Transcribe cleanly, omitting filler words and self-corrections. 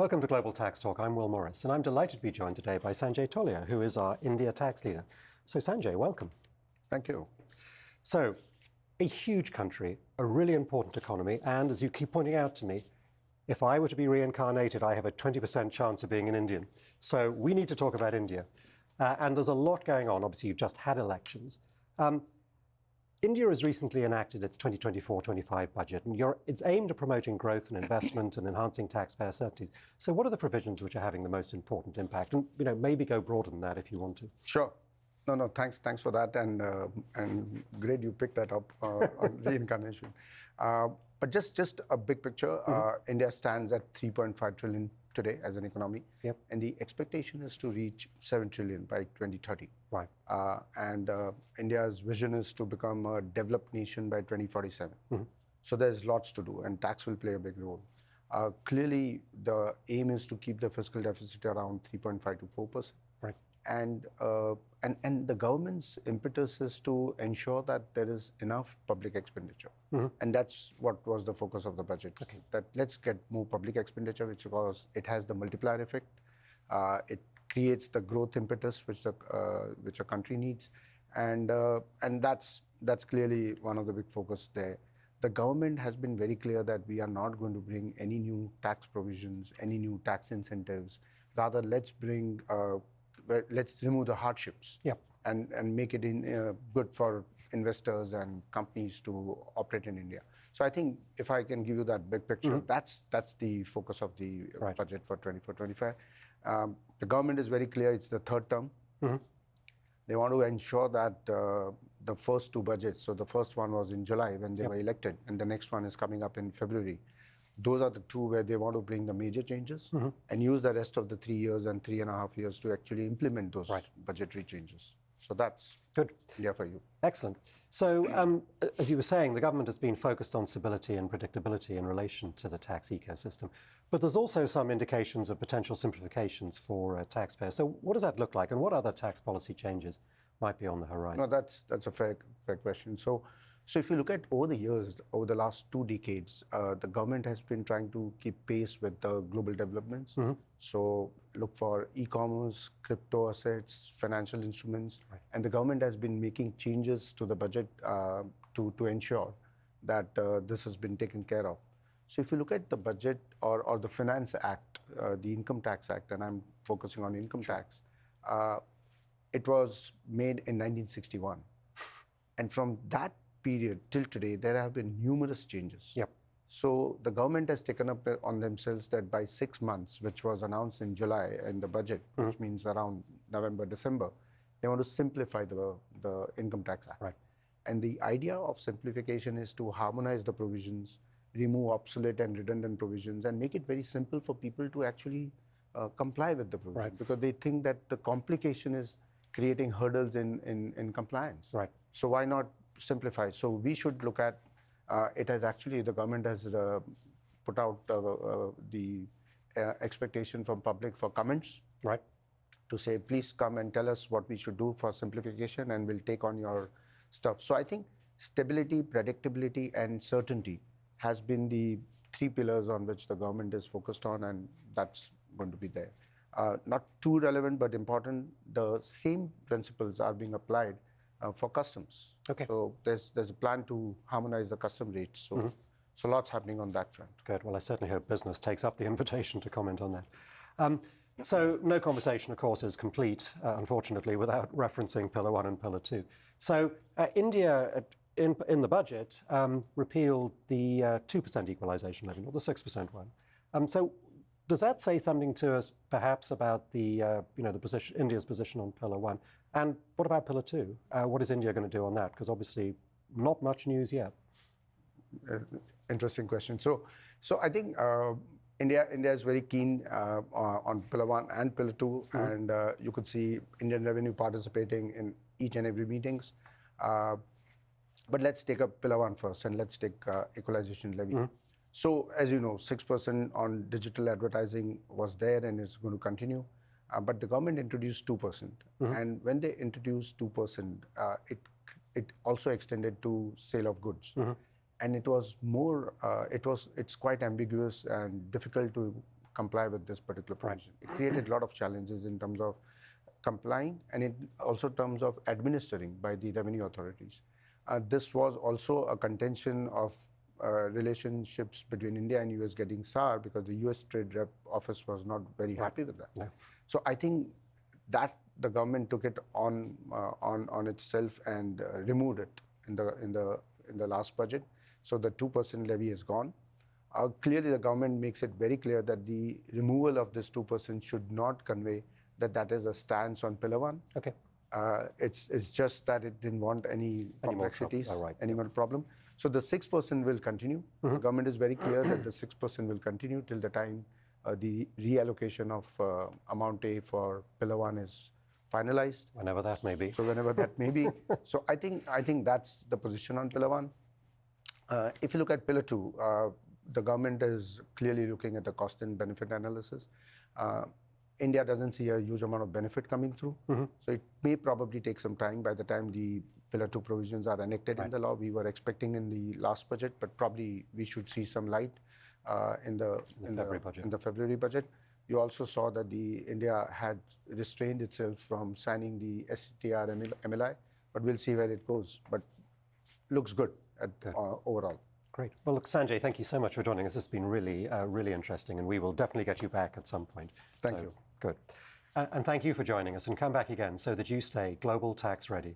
Welcome to Global Tax Talk. I'm Will Morris, and I'm delighted to be joined today by Sanjay Tolia, who is our India tax leader. So Sanjay, welcome. Thank you. So, a huge country, a really important economy, and as you keep pointing out to me, if I were to be reincarnated, I have a 20% chance of being an Indian. So we need to talk about India. And there's a lot going on. Obviously, you've just had elections. India has recently enacted its 2024-25 budget, and it's aimed at promoting growth and investment and enhancing taxpayer certainty. So what are the provisions which are having the most important impact? And maybe go broader than that if you want to. Sure. No, thanks for that, and great you picked that up on reincarnation. But just a big picture, India stands at 3.5 trillion today as an economy, and the expectation is to reach 7 trillion by 2030. Right. And India's vision is to become a developed nation by 2047. So there's lots to do, and tax will play a big role. Clearly, the aim is to keep the fiscal deficit around 3.5 to 4%. Right. And the government's impetus is to ensure that there is enough public expenditure. And that's what was the focus of the budget. Okay. That let's get more public expenditure, which because it has the multiplier effect. It creates the growth impetus which a country needs. And that's clearly one of the big focus there. The government has been very clear that we are not going to bring any new tax provisions, any new tax incentives. Rather, let's remove the hardships and make it good for investors and companies to operate in India. So I think if I can give you that big picture, that's the focus of the budget for 24-25. The government is very clear, it's the third term. They want to ensure that the first two budgets, so the first one was in July when they were elected, and the next one is coming up in February. Those are the two where they want to bring the major changes and use the rest of the 3 years and 3.5 years to actually implement those budgetary changes. So that's good. India for you. Excellent. So as you were saying, the government has been focused on stability and predictability in relation to the tax ecosystem. But there's also some indications of potential simplifications for taxpayers. So what does that look like, and what other tax policy changes might be on the horizon? No, that's a fair question. So if you look at over the years, over the last 2 decades, the government has been trying to keep pace with the global developments. So look for e-commerce, crypto assets, financial instruments, and the government has been making changes to the budget to ensure that this has been taken care of. So if you look at the budget or the Finance Act, the Income Tax Act, and I'm focusing on income tax, it was made in 1961. And from that period till today, there have been numerous changes. So the government has taken up on themselves that by 6 months, which was announced in July in the budget, which means around November, December, they want to simplify the Income Tax Act. Right. And the idea of simplification is to harmonize the provisions, remove obsolete and redundant provisions, and make it very simple for people to actually comply with the provision. Right. Because they think that the complication is creating hurdles in compliance. Right. So why not simplify? So we should look at it as actually the government has put out the expectation from public for comments. Right. To say, please come and tell us what we should do for simplification, and we'll take on your stuff. So I think stability, predictability, and certainty has been the 3 pillars on which the government is focused on, and that's going to be there. Not too relevant, but important. The same principles are being applied for customs. Okay. So there's a plan to harmonize the custom rates. So so lots happening on that front. Good. Well, I certainly hope business takes up the invitation to comment on that. So no conversation, of course, is complete, unfortunately, without referencing Pillar 1 and Pillar 2. So India, in the budget, repealed the 2% equalization levy, not the 6% one. So does that say something to us, perhaps, about the position, India's position on Pillar 1? And what about Pillar 2? What is India going to do on that? Because obviously, not much news yet. Interesting question. So I think India is very keen on Pillar 1 and Pillar 2, and you could see Indian Revenue participating in each and every meetings. But let's take up Pillar 1 first, and let's take equalization levy. So as you know, 6% on digital advertising was there, and it's going to continue. But the government introduced 2%, and when they introduced 2%, it also extended to sale of goods. And it was more, it's quite ambiguous and difficult to comply with this particular provision. It created a lot of challenges in terms of complying and in also terms of administering by the revenue authorities. This was also a contention of relationships between India and US getting sour because the US Trade Rep Office was not very happy with that. No. So I think that the government took it on itself and removed it in the last budget. So the 2% levy is gone. Clearly, the government makes it very clear that the removal of this 2% should not convey that that is a stance on Pillar 1. Okay. It's just that it didn't want any complexities, any more problem. So the 6% will continue. The government is very clear that the 6% will continue till the time the reallocation of amount A for Pillar 1 is finalized. Whenever that may be. So whenever that may be. So I think that's the position on Pillar 1. If you look at Pillar 2, the government is clearly looking at the cost and benefit analysis. India doesn't see a huge amount of benefit coming through. So it may probably take some time by the time the Pillar 2 provisions are enacted in the law. We were expecting in the last budget, but probably we should see some light in the February budget. You also saw that India had restrained itself from signing the STR MLI, but we'll see where it goes. But looks good overall. Great. Well, look, Sanjay, thank you so much for joining us. It's been really, really interesting, and we will definitely get you back at some point. Thank you. Good. And thank you for joining us, and come back again so that you stay global tax ready.